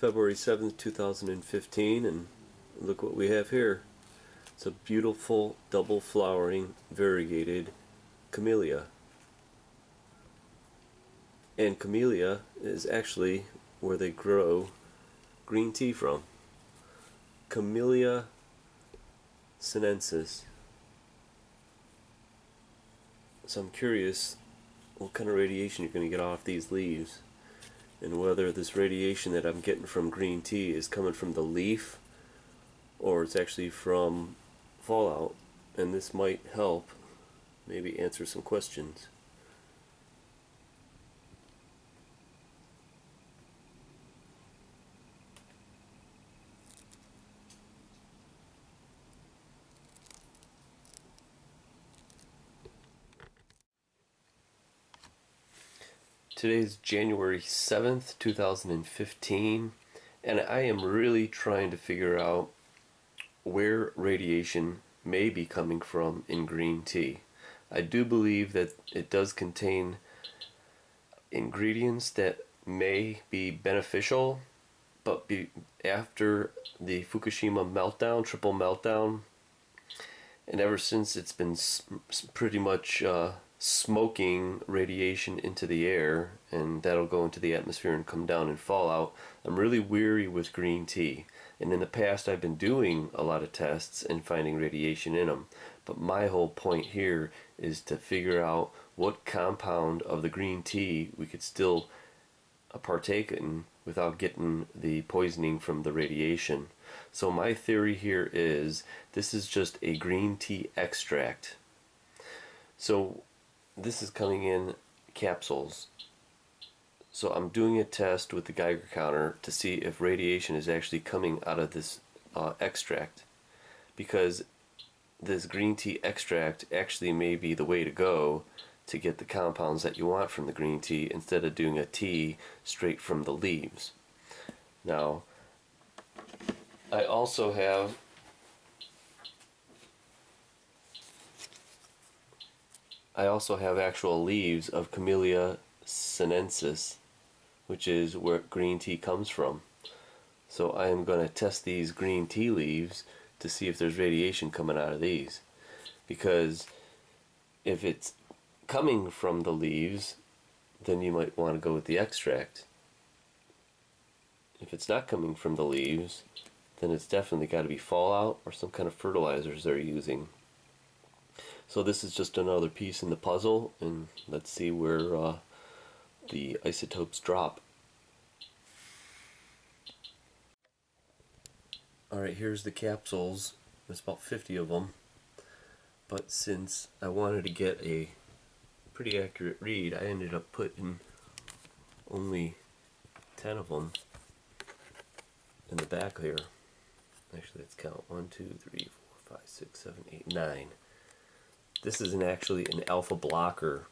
February 7th, 2015, and look what we have here. It's a beautiful double flowering variegated Camellia. And Camellia is actually where they grow green tea from. Camellia Sinensis. So I'm curious what kind of radiation you're going to get off these leaves, and whether this radiation that I'm getting from green tea is coming from the leaf or it's actually from fallout, and this might help maybe answer some questions. Today's January 7th, 2015, and I am really trying to figure out where radiation may be coming from in green tea. I do believe that it does contain ingredients that may be beneficial, but after the Fukushima meltdown, triple meltdown, and ever since it's been pretty much smoking radiation into the air, and that'll go into the atmosphere and come down and fall out. I'm really weary with green tea, and in the past I've been doing a lot of tests and finding radiation in them, but my whole point here is to figure out what compound of the green tea we could still partake in without getting the poisoning from the radiation. So my theory here is this is just a green tea extract. So this is coming in capsules. So I'm doing a test with the Geiger counter to see if radiation is actually coming out of this extract, because this green tea extract actually may be the way to go to get the compounds that you want from the green tea, instead of doing a tea straight from the leaves. Now, I also have actual leaves of Camellia Sinensis, which is where green tea comes from. So I am going to test these green tea leaves to see if there's radiation coming out of these, because if it's coming from the leaves, then you might want to go with the extract. If it's not coming from the leaves, then it's definitely got to be fallout or some kind of fertilizers they're using. So this is just another piece in the puzzle, and let's see where the isotopes drop. Alright, here's the capsules. There's about 50 of them, but since I wanted to get a pretty accurate read, I ended up putting only 10 of them in the back here. Actually, let's count 1, 2, 3, 4, 5, 6, 7, 8, 9. This is actually an alpha blocker,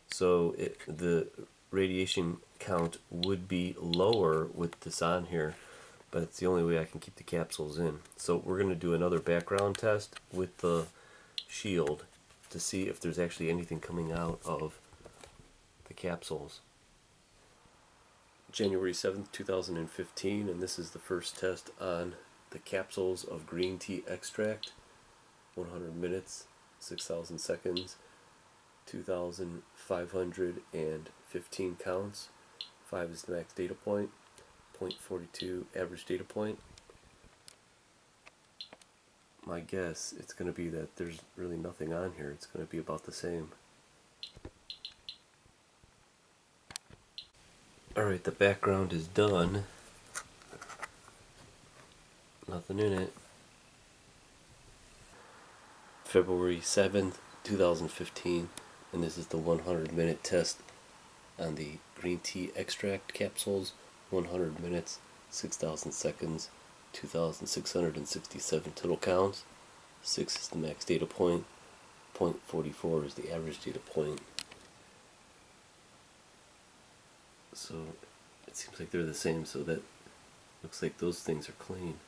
so the radiation count would be lower with this on here, but it's the only way I can keep the capsules in. So we're going to do another background test with the shield to see if there's actually anything coming out of the capsules. January 7th, 2015, and this is the first test on the capsules of green tea extract. 100 minutes, 6,000 seconds, 2,515 counts. 5 is the max data point, 0.42 average data point. My guess, it's going to be that there's really nothing on here. It's going to be about the same. Alright, the background is done. Nothing in it. February 7th, 2015, and this is the 100-minute test on the green tea extract capsules. 100 minutes, 6,000 seconds, 2,667 total counts. 6 is the max data point, 0.44 is the average data point. So it seems like they're the same, so that looks like those things are clean.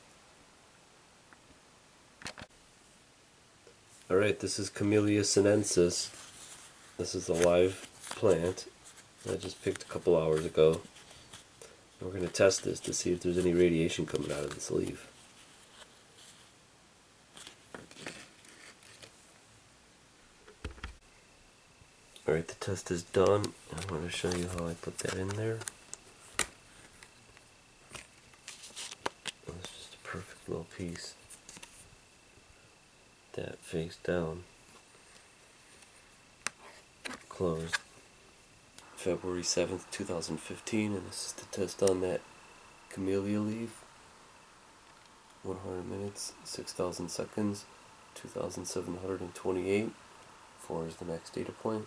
Alright, this is Camellia Sinensis. This is a live plant I just picked a couple hours ago. We're going to test this to see if there's any radiation coming out of this leaf. Alright, the test is done. I want to show you how I put that in there. It's just a perfect little piece. That face down. Closed. February 7th, 2015, and this is the test on that Camellia leaf. 100 minutes, 6,000 seconds, 2,728. 4 is the max data point.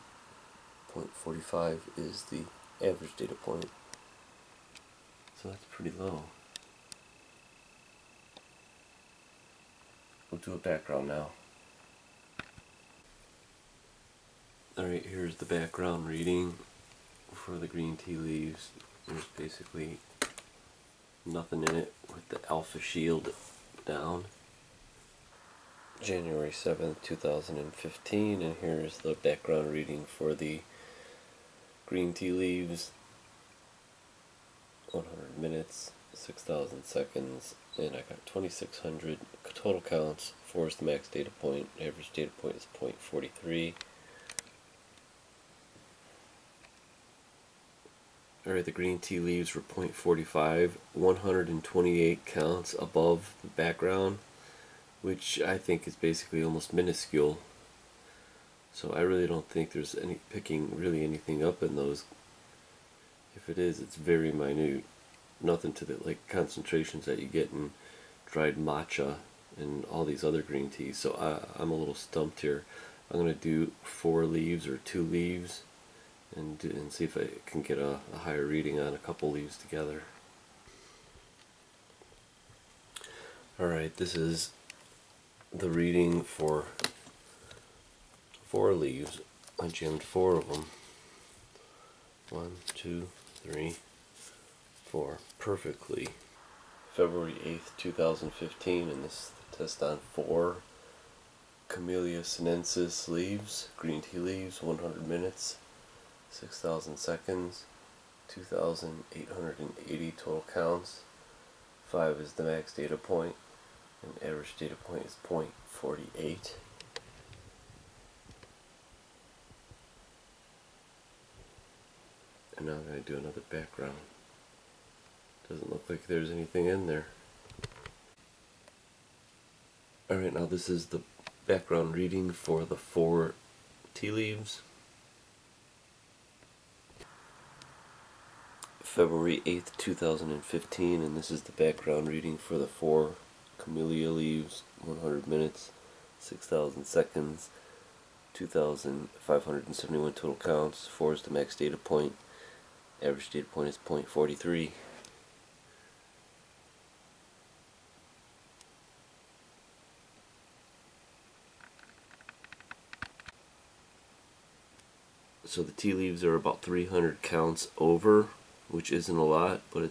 0.45 is the average data point. So that's pretty low. We'll do a background now. Alright, here's the background reading for the green tea leaves. There's basically nothing in it with the alpha shield down. January 7th, 2015, and here's the background reading for the green tea leaves. 100 minutes, 6,000 seconds, and I got 2,600 total counts. 4 is the max data point. Average data point is 0.43. Alright, the green tea leaves were 0.45, 128 counts above the background, which I think is basically almost minuscule. So I really don't think there's any picking really anything up in those. If it is, it's very minute. Nothing to the like concentrations that you get in dried matcha and all these other green teas. So I'm a little stumped here. I'm going to do 4 leaves or 2 leaves and see if I can get a higher reading on a couple leaves together. Alright, this is the reading for 4 leaves. I jammed 4 of them. 1, 2, 3, 4. Perfectly. February 8th, 2015, and this is the test on 4 Camellia Sinensis leaves, green tea leaves, 100 minutes, 6,000 seconds, 2,880 total counts. 5 is the max data point, and average data point is 0.48. And now I'm going to do another background. Doesn't look like there's anything in there. Alright, now this is the background reading for the 4 tea leaves. February 8th, 2015, and this is the background reading for the 4 Camellia leaves, 100 minutes, 6,000 seconds, 2,571 total counts. 4 is the max data point. Average data point is 0.43. So the tea leaves are about 300 counts over, which isn't a lot, but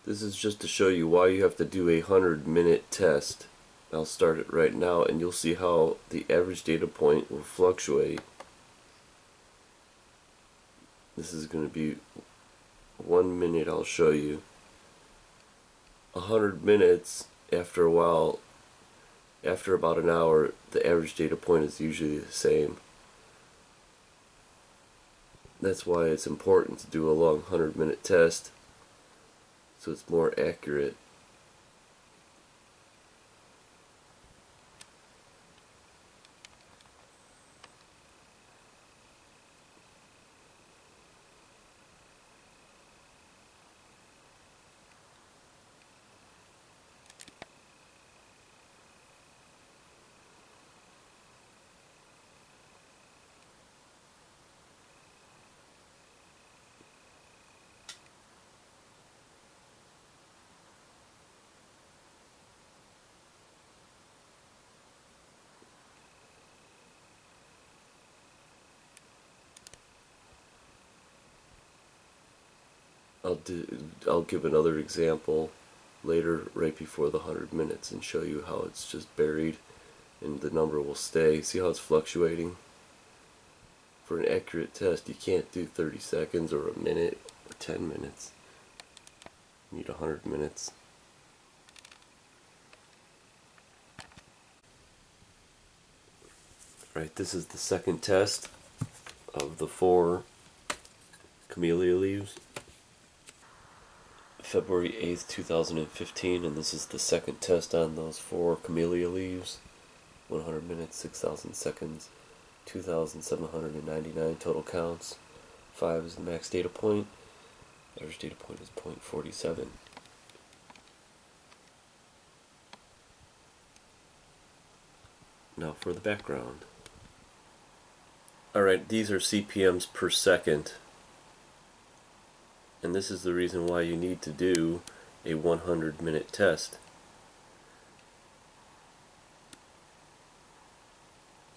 this is just to show you why you have to do a 100-minute test. I'll start it right now and you'll see how the average data point will fluctuate. This is going to be 1 minute. I'll show you. 100 minutes, after a while, after about an hour, the average data point is usually the same. That's why it's important to do a long 100-minute test, so it's more accurate. I'll give another example later, right before the 100 minutes, and show you how it's just buried and the number will stay. See how it's fluctuating? For an accurate test, you can't do 30 seconds or a minute or 10 minutes. Need 100 minutes. Right, this is the second test of the 4 Camellia leaves. February 8th, 2015, and this is the second test on those 4 Camellia leaves. 100 minutes, 6,000 seconds, 2,799 total counts. 5 is the max data point. Average data point is 0.47. Now for the background. Alright, these are CPMs per second. And this is the reason why you need to do a 100-minute test.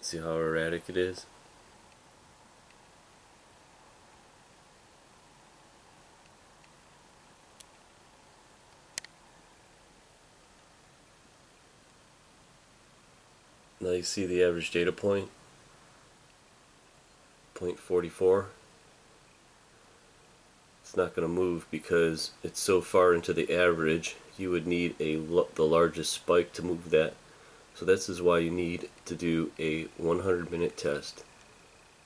See how erratic it is? Now you see the average data point, 0.44. It's not going to move because it's so far into the average. You would need the largest spike to move that. So this is why you need to do a 100-minute test.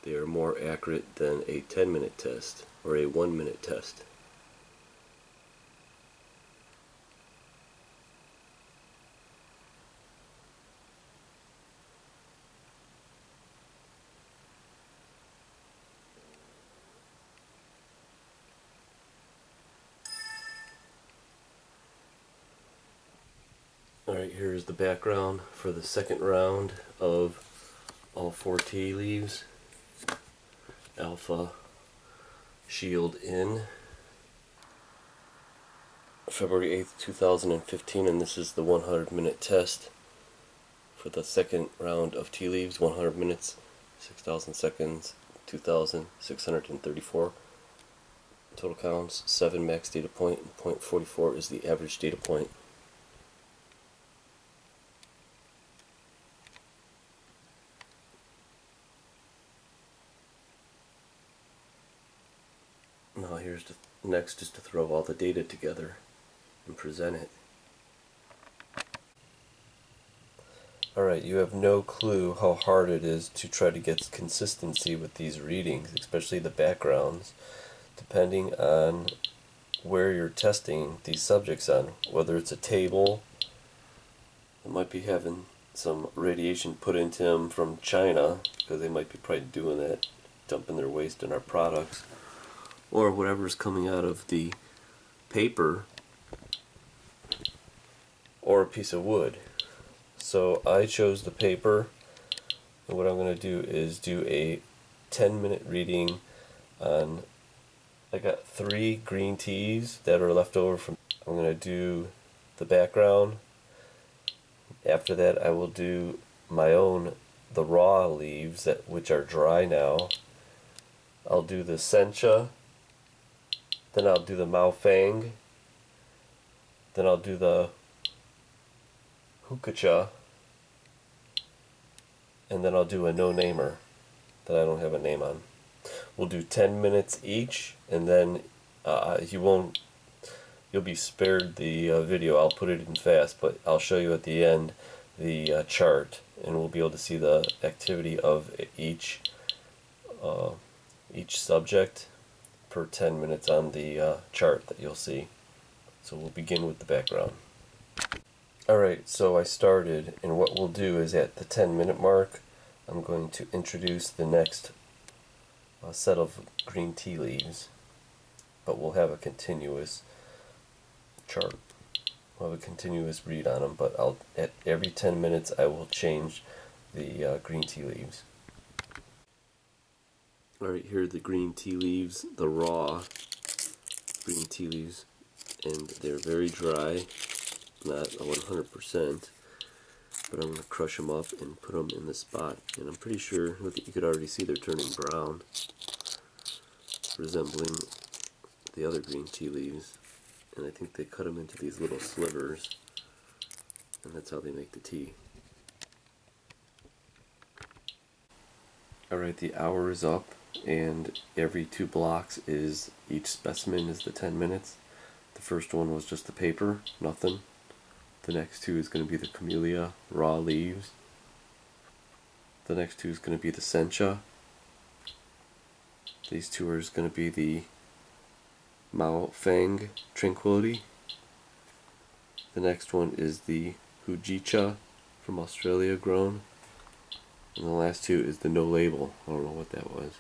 They are more accurate than a 10-minute test or a 1-minute test. Alright, here's the background for the second round of all 4 tea leaves. Alpha shield in. February 8th, 2015, and this is the 100-minute test for the second round of tea leaves. 100 minutes, 6,000 seconds, 2,634 total counts. 7 max data point, and 0.44 is the average data point. Now here's the next is to throw all the data together and present it. Alright, you have no clue how hard it is to try to get consistency with these readings, especially the backgrounds, depending on where you're testing these subjects on. Whether it's a table that might be having some radiation put into them from China, because they might be probably doing that, dumping their waste in our products, or whatever's coming out of the paper, or a piece of wood. So I chose the paper, and what I'm going to do is do a 10-minute reading on, I got 3 green teas that are left over from, I'm going to do the background. After that I will do my own, the raw leaves, which are dry now. I'll do the sencha. Then I'll do the Maofang. Then I'll do the Fukushima. And then I'll do a no-namer that I don't have a name on. We'll do 10 minutes each, and then you'll be spared the video. I'll put it in fast, but I'll show you at the end the chart, and we'll be able to see the activity of each subject per 10 minutes on the chart that you'll see. So we'll begin with the background. Alright, so I started, and what we'll do is at the 10-minute mark, I'm going to introduce the next set of green tea leaves, but we'll have a continuous chart. We'll have a continuous read on them, but at every 10 minutes I will change the green tea leaves. Alright, here are the green tea leaves, the raw green tea leaves, and they're very dry, not 100%, but I'm going to crush them up and put them in the spot, and I'm pretty sure, look, you could already see they're turning brown, resembling the other green tea leaves, and I think they cut them into these little slivers, and that's how they make the tea. Alright, the hour is up, and every 2 blocks is, each specimen is the 10 minutes. The first one was just the paper, nothing. The next two is going to be the Camellia, raw leaves. The next two is going to be the Sencha. These two are going to be the Mao Fang Tranquility. The next one is the Hujicha from Australia grown. And the last two is the no label. I don't know what that was.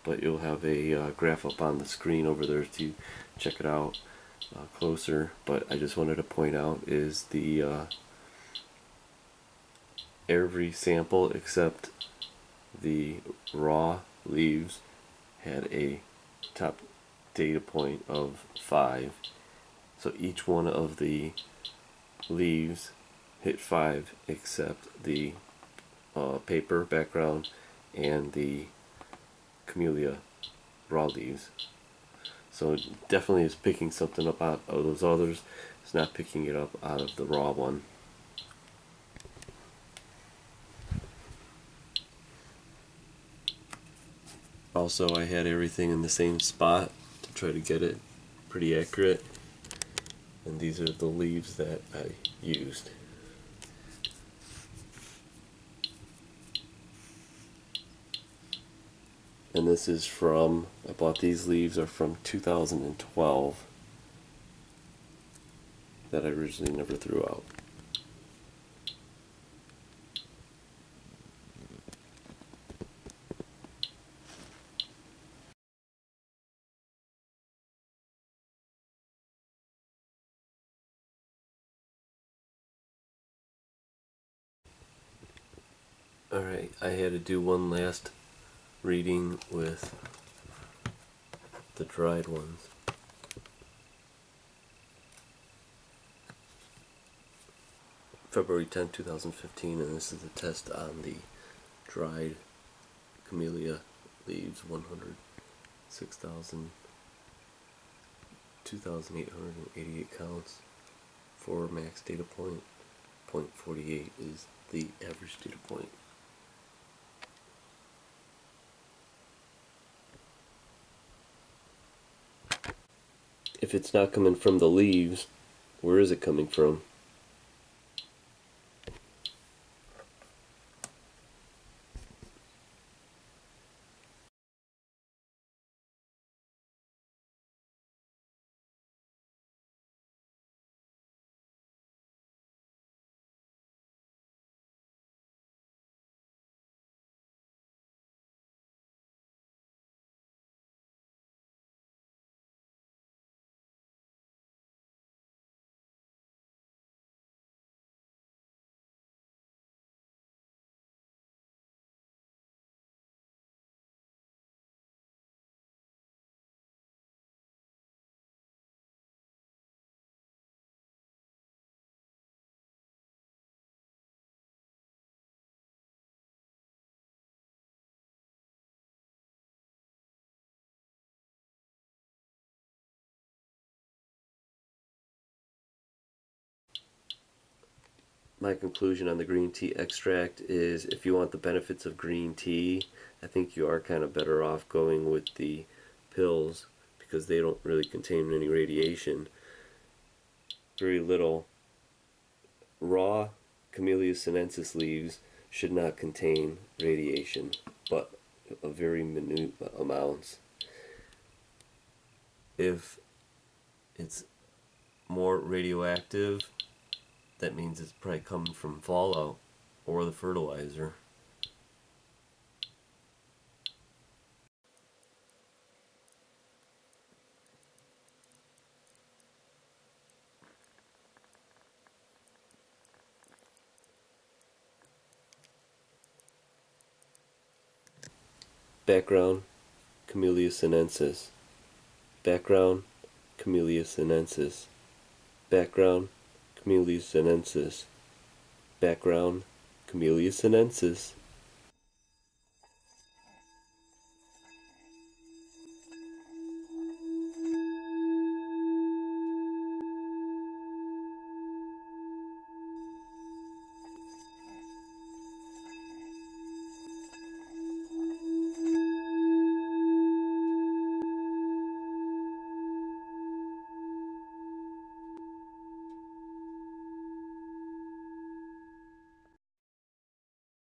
But you'll have a graph up on the screen over there to check it out closer. But I just wanted to point out is the every sample except the raw leaves had a top data point of 5. So each one of the leaves hit 5 except the paper background and the Camellia raw leaves. So it definitely is picking something up out of those others. It's not picking it up out of the raw one. Also, I had everything in the same spot to try to get it pretty accurate. And these are the leaves that I used. And this is from, I bought these leaves are from 2012 that I originally never threw out. Alright, I had to do one last reading with the dried ones. February 10th, 2015, and this is the test on the dried Camellia leaves, 106,000, 2,888 counts for max data point. 0.48 is the average data point. If it's not coming from the leaves, where is it coming from? My conclusion on the green tea extract is if you want the benefits of green tea, I think you are kind of better off going with the pills because they don't really contain any radiation. Very little. Raw Camellia sinensis leaves should not contain radiation, but a very minute amounts. If it's more radioactive, that means it's probably coming from fallout or the fertilizer. Background, Camellia sinensis. Background, Camellia sinensis. Background, Camellia sinensis. Background, Camellia sinensis.